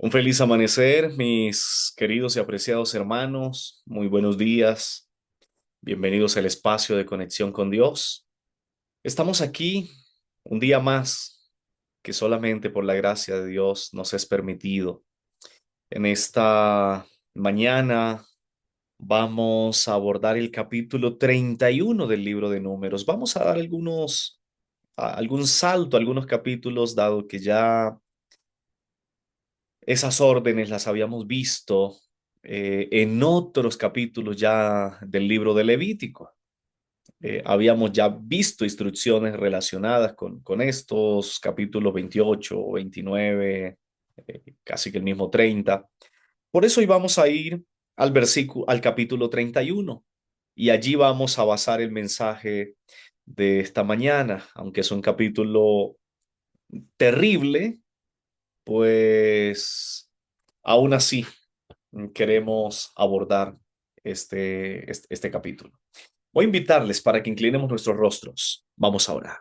Un feliz amanecer, mis queridos y apreciados hermanos. Muy buenos días. Bienvenidos al espacio de conexión con Dios. Estamos aquí un día más que solamente por la gracia de Dios nos es permitido. En esta mañana vamos a abordar el capítulo 31 del libro de Números. Vamos a dar algún salto, algunos capítulos, dado que ya esas órdenes las habíamos visto en otros capítulos ya del libro de Levítico. Habíamos ya visto instrucciones relacionadas con estos capítulos 28, 29, casi que el mismo 30. Por eso hoy vamos a ir al capítulo 31 y allí vamos a basar el mensaje de esta mañana, aunque es un capítulo terrible, pues aún así queremos abordar este capítulo. Voy a invitarles para que inclinemos nuestros rostros. Vamos a orar.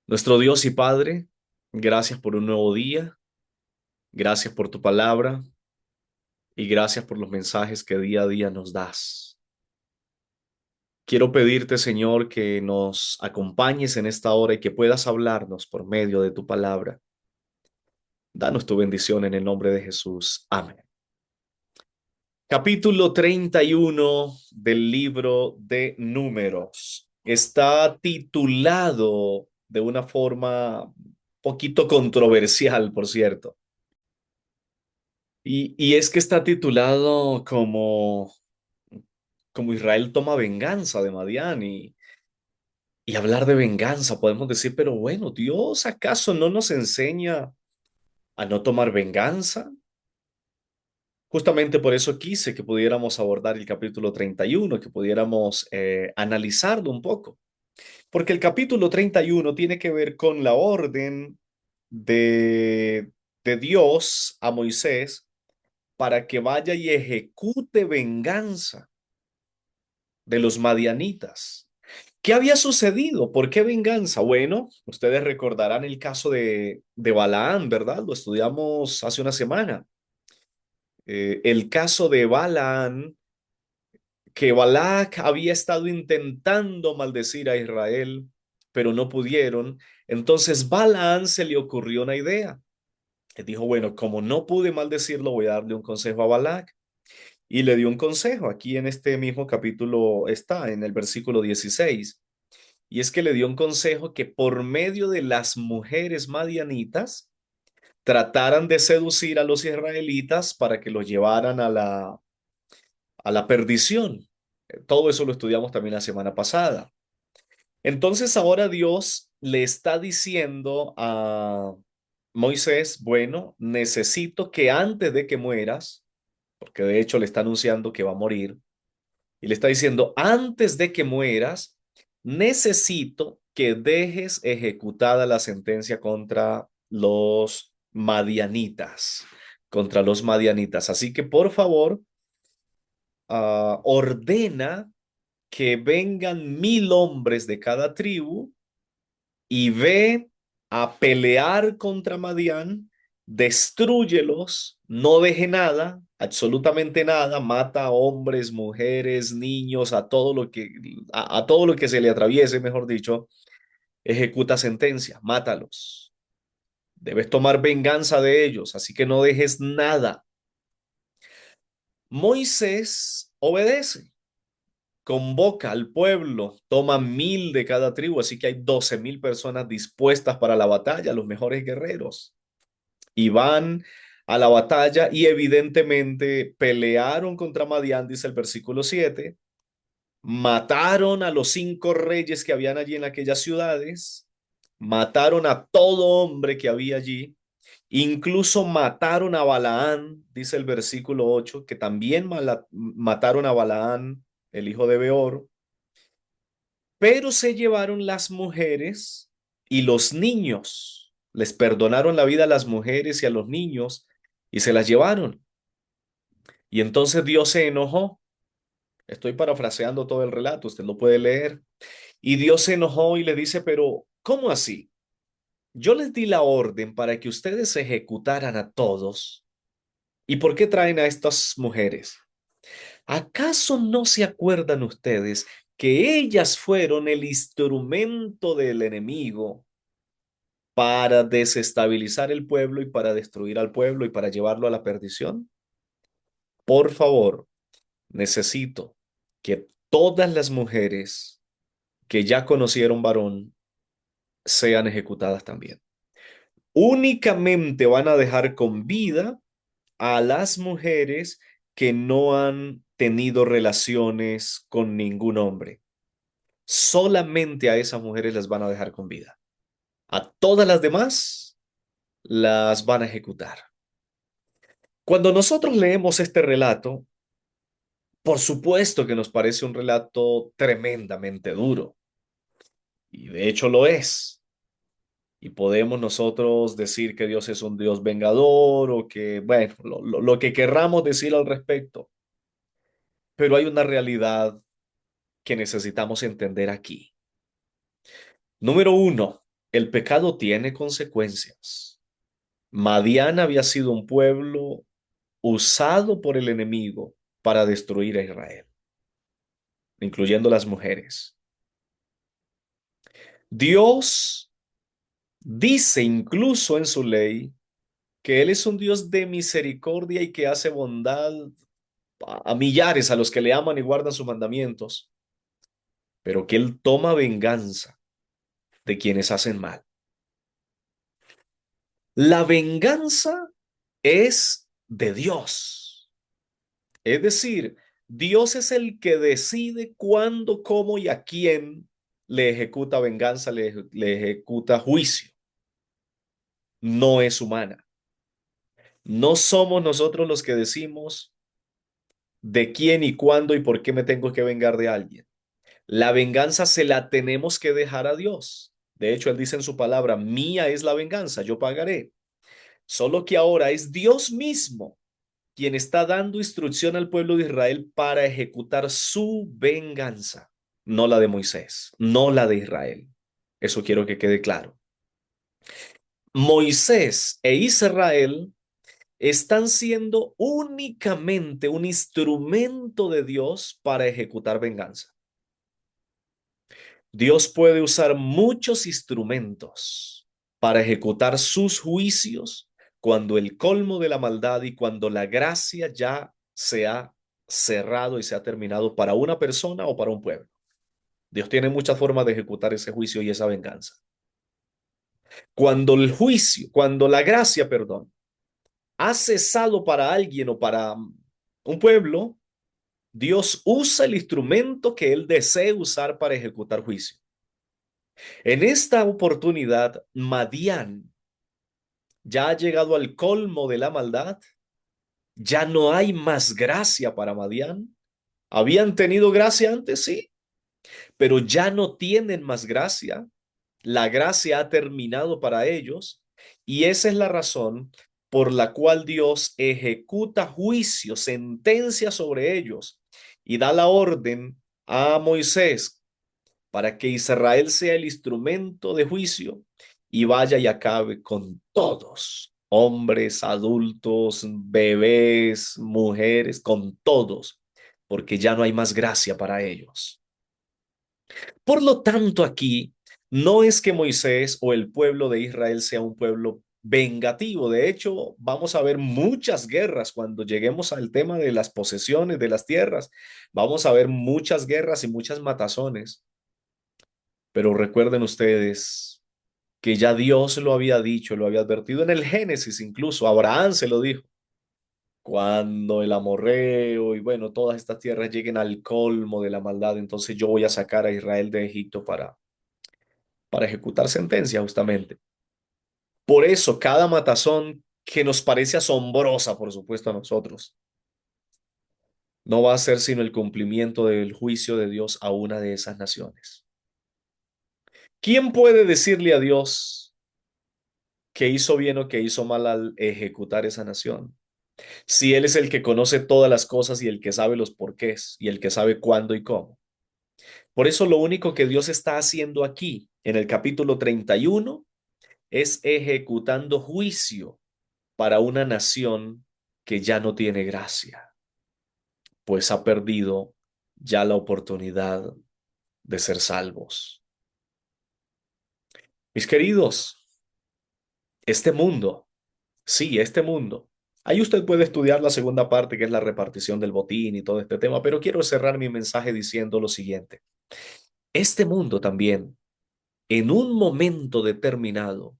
Nuestro Dios y Padre, gracias por un nuevo día, gracias por tu palabra y gracias por los mensajes que día a día nos das. Quiero pedirte, Señor, que nos acompañes en esta hora y que puedas hablarnos por medio de tu palabra. Danos tu bendición en el nombre de Jesús. Amén. Capítulo 31 del libro de Números. Está titulado de una forma poquito controversial, por cierto. Y es que está titulado como Israel toma venganza de Madián. Y hablar de venganza, podemos decir, pero bueno, ¿Dios acaso no nos enseña a no tomar venganza? Justamente por eso quise que pudiéramos abordar el capítulo 31, que pudiéramos analizarlo un poco, porque el capítulo 31 tiene que ver con la orden de, de Dios a Moisés para que vaya y ejecute venganza de los madianitas. ¿Qué había sucedido? ¿Por qué venganza? Bueno, ustedes recordarán el caso de Balaán, ¿verdad? Lo estudiamos hace una semana. El caso de Balaán, que Balac había estado intentando maldecir a Israel, pero no pudieron. Entonces Balaam se le ocurrió una idea. Él dijo, bueno, como no pude maldecirlo, voy a darle un consejo a Balac. Y le dio un consejo. Aquí en este mismo capítulo está, en el versículo 16. Y es que le dio un consejo que por medio de las mujeres madianitas trataran de seducir a los israelitas para que los llevaran a la perdición. Todo eso lo estudiamos también la semana pasada. Entonces ahora Dios le está diciendo a Moisés, bueno, necesito que antes de que mueras, porque de hecho le está anunciando que va a morir, y le está diciendo, antes de que mueras, necesito que dejes ejecutada la sentencia contra los madianitas, contra los madianitas. Así que por favor, ordena que vengan 1000 hombres de cada tribu y ve a pelear contra Madián, destrúyelos, no deje nada, absolutamente nada, mata a hombres, mujeres, niños, a todo lo que se le atraviese, mejor dicho, ejecuta sentencia, mátalos. Debes tomar venganza de ellos, así que no dejes nada. Moisés obedece, convoca al pueblo, toma 1000 de cada tribu, así que hay 12.000 personas dispuestas para la batalla, los mejores guerreros. Y van a la batalla y evidentemente pelearon contra Madián, dice el versículo 7, mataron a los 5 reyes que habían allí en aquellas ciudades, mataron a todo hombre que había allí, incluso mataron a Balaán, dice el versículo 8, que también mataron a Balaán, el hijo de Beor, pero se llevaron las mujeres y los niños. Les perdonaron la vida a las mujeres y a los niños y se las llevaron. Y entonces Dios se enojó. Estoy parafraseando todo el relato, usted lo puede leer. Y Dios se enojó y le dice, pero ¿cómo así? yo les di la orden para que ustedes ejecutaran a todos. ¿Y por qué traen a estas mujeres? ¿Acaso no se acuerdan ustedes que ellas fueron el instrumento del enemigo para desestabilizar el pueblo y para destruir al pueblo y para llevarlo a la perdición? Por favor, necesito que todas las mujeres que ya conocieron varón sean ejecutadas también. Únicamente van a dejar con vida a las mujeres que no han tenido relaciones con ningún hombre. Solamente a esas mujeres las van a dejar con vida. A todas las demás las van a ejecutar. Cuando nosotros leemos este relato, por supuesto que nos parece un relato tremendamente duro, y de hecho lo es. Y podemos nosotros decir que Dios es un Dios vengador o que, bueno, lo que querramos decir al respecto. Pero hay una realidad que necesitamos entender aquí. Número uno, el pecado tiene consecuencias. Madián había sido un pueblo usado por el enemigo para destruir a Israel, incluyendo las mujeres. Dios dice incluso en su ley que Él es un Dios de misericordia y que hace bondad a millares a los que le aman y guardan sus mandamientos, pero que Él toma venganza de quienes hacen mal. La venganza es de Dios. Es decir, Dios es el que decide cuándo, cómo y a quién le ejecuta venganza, le ejecuta juicio. No es humana. No somos nosotros los que decimos de quién y cuándo y por qué me tengo que vengar de alguien. La venganza se la tenemos que dejar a Dios. De hecho, Él dice en su palabra, mía es la venganza, yo pagaré. Solo que ahora es Dios mismo quien está dando instrucción al pueblo de Israel para ejecutar su venganza, no la de Moisés, no la de Israel. Eso quiero que quede claro. Moisés e Israel están siendo únicamente un instrumento de Dios para ejecutar venganza. Dios puede usar muchos instrumentos para ejecutar sus juicios cuando el colmo de la maldad y cuando la gracia ya se ha cerrado y se ha terminado para una persona o para un pueblo. Dios tiene muchas formas de ejecutar ese juicio y esa venganza. Cuando el juicio, cuando la gracia, perdón, ha cesado para alguien o para un pueblo, Dios usa el instrumento que él desee usar para ejecutar juicio. En esta oportunidad, Madián ya ha llegado al colmo de la maldad, ya no hay más gracia para Madián. Habían tenido gracia antes, sí, pero ya no tienen más gracia. La gracia ha terminado para ellos y esa es la razón por la cual Dios ejecuta juicio, sentencia sobre ellos y da la orden a Moisés para que Israel sea el instrumento de juicio y vaya y acabe con todos, hombres, adultos, bebés, mujeres, con todos, porque ya no hay más gracia para ellos. Por lo tanto, aquí no es que Moisés o el pueblo de Israel sea un pueblo vengativo. De hecho, vamos a ver muchas guerras cuando lleguemos al tema de las posesiones de las tierras. Vamos a ver muchas guerras y muchas matazones. Pero recuerden ustedes que ya Dios lo había dicho, lo había advertido en el Génesis, incluso Abraham se lo dijo. Cuando el amorreo y bueno, todas estas tierras lleguen al colmo de la maldad, entonces yo voy a sacar a Israel de Egipto para ejecutar sentencia justamente. Por eso cada matazón que nos parece asombrosa, por supuesto, a nosotros, no va a ser sino el cumplimiento del juicio de Dios a una de esas naciones. ¿Quién puede decirle a Dios que hizo bien o que hizo mal al ejecutar esa nación? Si Él es el que conoce todas las cosas y el que sabe los porqués y el que sabe cuándo y cómo. Por eso lo único que Dios está haciendo aquí en el capítulo 31 es ejecutando juicio para una nación que ya no tiene gracia, pues ha perdido ya la oportunidad de ser salvos. Mis queridos, este mundo, sí, este mundo. Ahí usted puede estudiar la segunda parte, que es la repartición del botín y todo este tema, pero quiero cerrar mi mensaje diciendo lo siguiente. Este mundo también, en un momento determinado,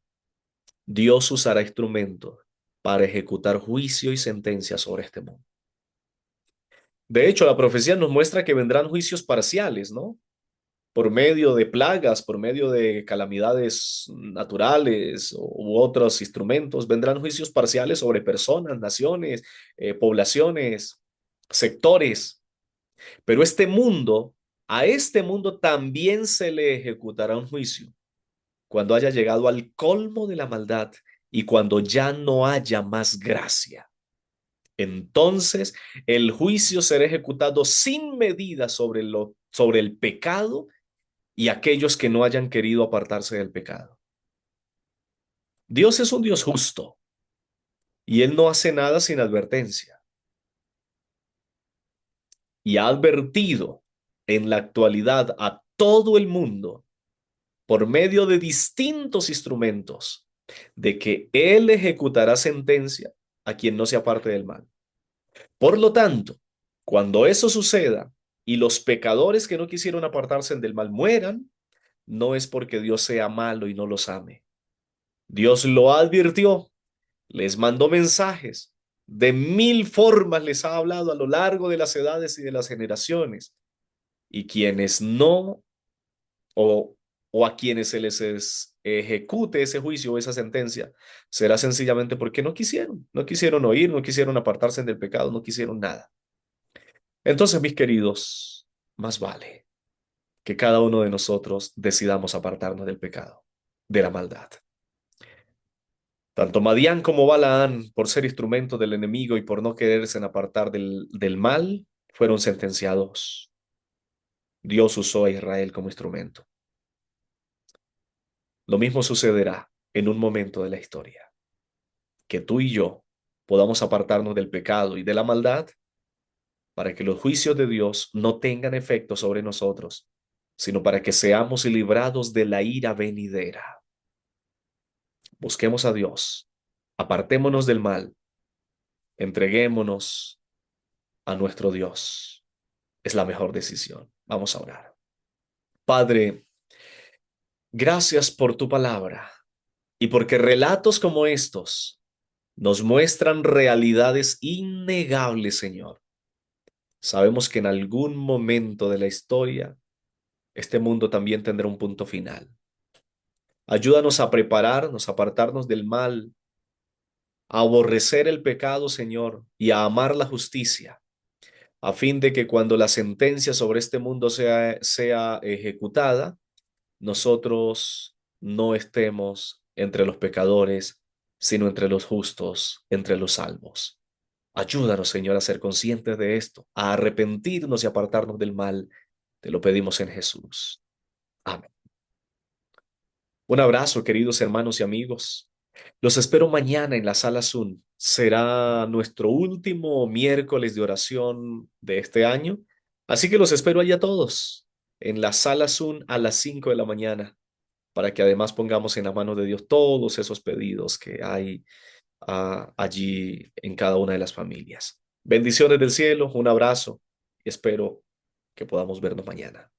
Dios usará instrumentos para ejecutar juicio y sentencia sobre este mundo. De hecho, la profecía nos muestra que vendrán juicios parciales, ¿no? Por medio de plagas, por medio de calamidades naturales u otros instrumentos, vendrán juicios parciales sobre personas, naciones, poblaciones, sectores. Pero a este mundo también se le ejecutará un juicio cuando haya llegado al colmo de la maldad y cuando ya no haya más gracia. Entonces el juicio será ejecutado sin medida sobre el pecado y aquellos que no hayan querido apartarse del pecado. Dios es un Dios justo y Él no hace nada sin advertencia. Y ha advertido en la actualidad a todo el mundo por medio de distintos instrumentos de que Él ejecutará sentencia a quien no se aparte del mal. Por lo tanto, cuando eso suceda y los pecadores que no quisieron apartarse del mal mueran, no es porque Dios sea malo y no los ame. Dios lo advirtió, les mandó mensajes, de mil formas les ha hablado a lo largo de las edades y de las generaciones. Y quienes no, o, o a quienes se les ejecute ese juicio o esa sentencia, será sencillamente porque no quisieron oír, no quisieron apartarse del pecado, no quisieron nada. Entonces, mis queridos, más vale que cada uno de nosotros decidamos apartarnos del pecado, de la maldad. Tanto Madián como Balaán, por ser instrumento del enemigo y por no quererse apartar del mal, fueron sentenciados. Dios usó a Israel como instrumento. Lo mismo sucederá en un momento de la historia, que tú y yo podamos apartarnos del pecado y de la maldad para que los juicios de Dios no tengan efecto sobre nosotros, sino para que seamos librados de la ira venidera. Busquemos a Dios, apartémonos del mal, entreguémonos a nuestro Dios. Es la mejor decisión. Vamos a orar. Padre, gracias por tu palabra y porque relatos como estos nos muestran realidades innegables, Señor. Sabemos que en algún momento de la historia, este mundo también tendrá un punto final. Ayúdanos a prepararnos, a apartarnos del mal, a aborrecer el pecado, Señor, y a amar la justicia, a fin de que cuando la sentencia sobre este mundo sea ejecutada, nosotros no estemos entre los pecadores, sino entre los justos, entre los salvos. Ayúdanos, Señor, a ser conscientes de esto, a arrepentirnos y apartarnos del mal. Te lo pedimos en Jesús. Amén. Un abrazo, queridos hermanos y amigos. Los espero mañana en la sala Zoom. Será nuestro último miércoles de oración de este año. Así que los espero allá todos en la sala Zoom a las 5 de la mañana para que además pongamos en la mano de Dios todos esos pedidos que hay allí en cada una de las familias. Bendiciones del cielo, un abrazo y espero que podamos vernos mañana.